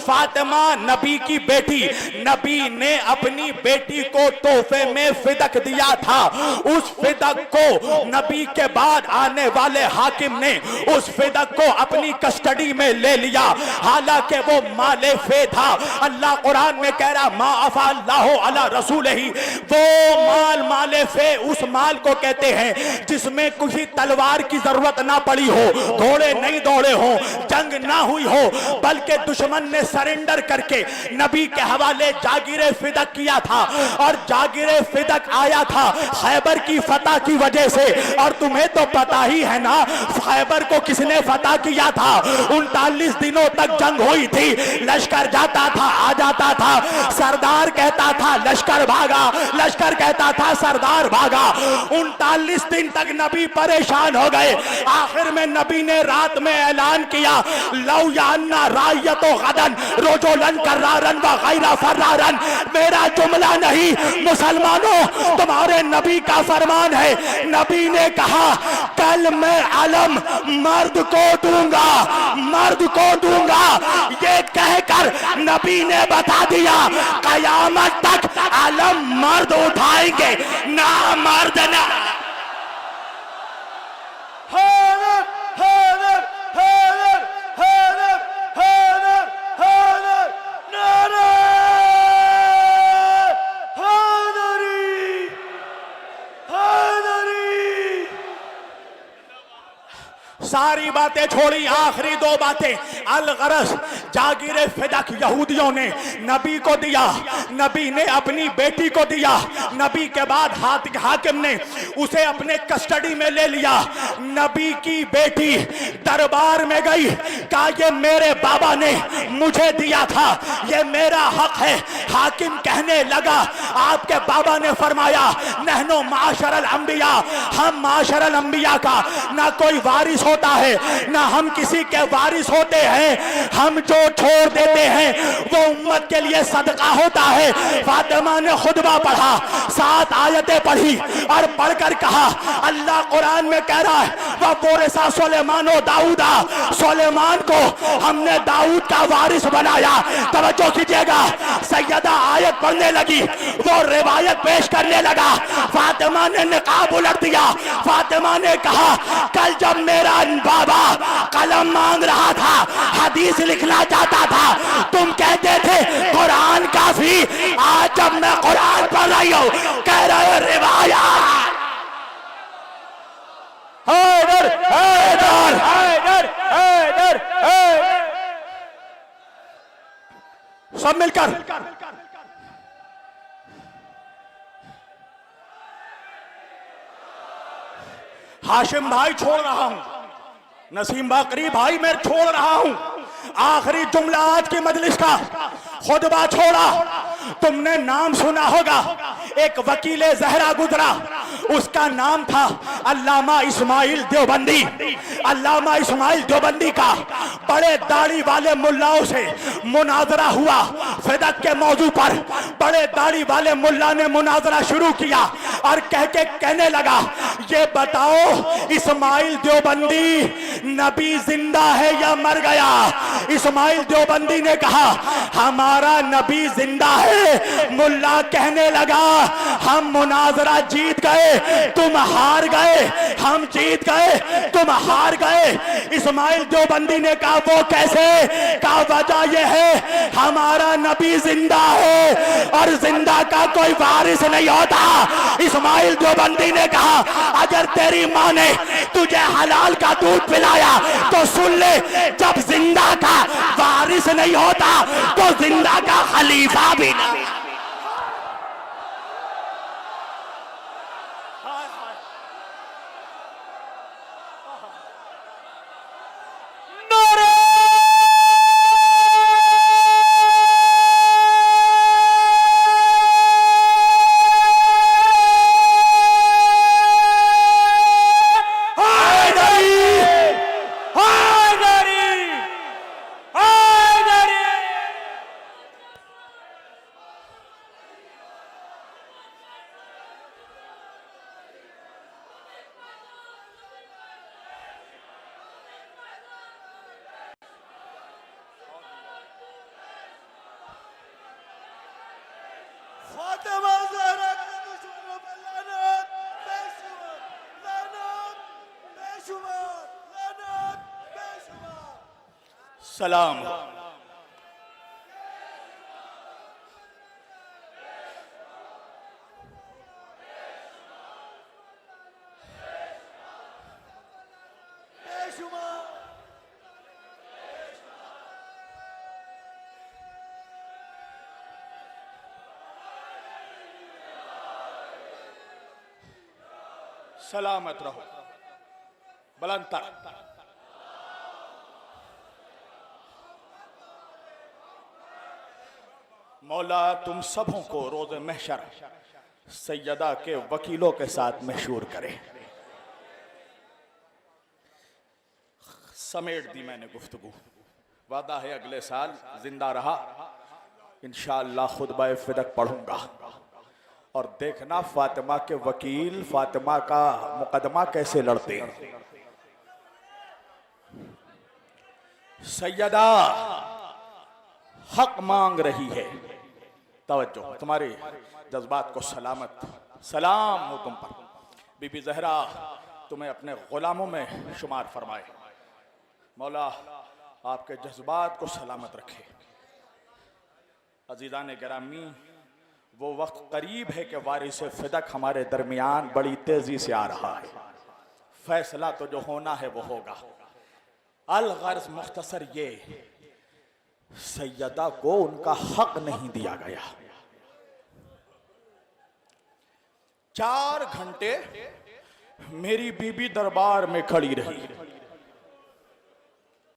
फातिमा नबी की बेटी, नबी ने अपनी बेटी को तोहफे में फिदक दिया था। उस फिदक को नबी के बाद आने वाले हाकिम ने उस फिदक को अपनी कस्टडी में ले लिया, हालांकि वो माले फे था। अल्लाह कुरान में कह रहा मा अफा अल्लाहु अला रसूल ही, वो माल माले फे उस माल को कहते हैं जिसमें किसी तलवार की जरूरत ना पड़ी हो, घोड़े नहीं दौड़े हो, जंग ना हुई हो, बल्कि दुश्मन ने सरेंडर करके नबी के हवाले जागीरे फिदक किया था। और जागीरे फिदक आया था खैबर की फतह की वजह से। और तुम्हें तो पता ही है ना खैबर को किसने फतह किया था। 39 दिनों तक जंग हुई थी, लश्कर जाता था आ जाता था, सरदार कहता था लश्कर भागा, लश्कर कहता था सरदार भागा। 39 दिन तक नबी परेशान हो गए। आखिर में नबी ने रात में ऐलान किया लौ यान्ना रायतो गदन रोजोलन कर्रारन व गैरा फर्रारन। मेरा जुमला नहीं मुसलमानों, तुम्हारे नबी का फरमान है। नबी ने कहा कल मैं अलम मर्द को दूंगा, मर्द को दूंगा। ये कहकर नबी ने बता दिया कयामत तक अलम मर्द उठाएंगे, ना मर्द ना। सारी बातें छोड़ी, आखिरी दो बातें। अल गरस जागीरे फिदक यहूदियों ने नबी को दिया, नबी ने अपनी बेटी को दिया, नबी के बाद हाकिम ने उसे अपने कस्टडी में ले लिया। नबी की बेटी दरबार में गई, कहा ये मेरे बाबा ने मुझे दिया था, ये मेरा हक है। हाकिम कहने लगा आपके बाबा ने फरमाया नहनो माशरल अंबिया, हम माशरल अंबिया का ना कोई वारिस होता है ना हम किसी के वारिस होते हैं, हम जो छोड़ देते हैं वो उम्मत के लिए सदका होता है। फातिमा ने खुतबा पढ़ा, 7 आयतें पढ़ी और पढ़कर कहा अल्लाह कुरान में कह रहा है वह बोरेसा सुलेमानो दाऊदा, सुलेमान को हमने दाऊद का वारिस बनाया। तवज्जो कीजिएगा, सैयदा आयत पढ़ने लगी, वो रिवायत पेश करने लगा। फातिमा ने निकाब उलट दिया। फातिमा ने कहा कल जब मेरा बाबा कलम मांग रहा था, हदीस लिखना चाहता था, तुम कहते थे कुरान काफी। आज जब मैं कुरान पढ़ रही हूं कह रहे हो रिवायत। हैदर हैदर हैदर हैदर हैदर, सब मिलकर हाशिम भाई छोड़ रहा हूं, नसीम बाकरी भाई मैं छोड़ रहा हूं। आखिरी जुमला आज की मजलिस का, खुतबा छोड़ा। तुमने नाम सुना होगा, एक वकील जहरा गुजरा, उसका नाम था अल्लामा इस्माइल देवबंदी। अल्लामा इस्माइल देवबंदी का बड़े दाढ़ी वाले मुल्लाओं से मुनाजरा हुआ फिदक के मौजू पर। बड़े दाढ़ी वाले मुल्ला ने मुनाजरा शुरू किया और कहने लगा ये बताओ इस्माइल देवबंदी नबी जिंदा है या मर गया। इस्माइल देवबंदी ने कहा हमारा नबी जिंदा है। मुल्ला कहने लगा हम मुनाजरा जीत गए, तुम हार गए, हम जीत गए, तुम हार गए। इस्माइल देवबंदी ने कहा वो कैसे? कहा वजह यह है हमारा नबी जिंदा है और जिंदा का कोई वारिस नहीं होता। इस्माइल देवबंदी ने कहा अगर तेरी माँ ने तुझे हलाल का दूध पिलाया तो सुन ले, जब जिंदा का वारिस नहीं होता तो जिंदा का खलीफा भी नहीं। फातिमा ज़हरा के दुश्मनों पे लानत बेशुमार, लानत बेशुमार, लानत बेशुमार। सलाम। सलामत रहो। बुलंद तर। मौला तुम सबों को रोज़ महशर सैयदा के वकीलों के साथ मशहूर करे। समेट दी मैंने गुफ्तगू। वादा है अगले साल जिंदा रहा इंशाअल्लाह खुतबा फिदक पढ़ूंगा और देखना फातिमा के वकील फातिमा का मुकदमा कैसे लड़ते हैं। सैयदा हक मांग रही है। तवज्जो, तुम्हारे जज्बात को सलामत। सलाम हो तुम पर। बीबी ज़हरा तुम्हें अपने गुलामों में शुमार फरमाए। मौला आपके जज्बात को सलामत रखे। अजीज़ान गिरामी, वो वक्त करीब है कि वारिस फिदक हमारे दरमियान बड़ी तेजी से आ रहा है। फैसला तो जो होना है वो होगा। अलगर्ज मुख्तसर ये, सैयदा को उनका हक नहीं दिया गया। 4 घंटे मेरी बीबी दरबार में खड़ी रही।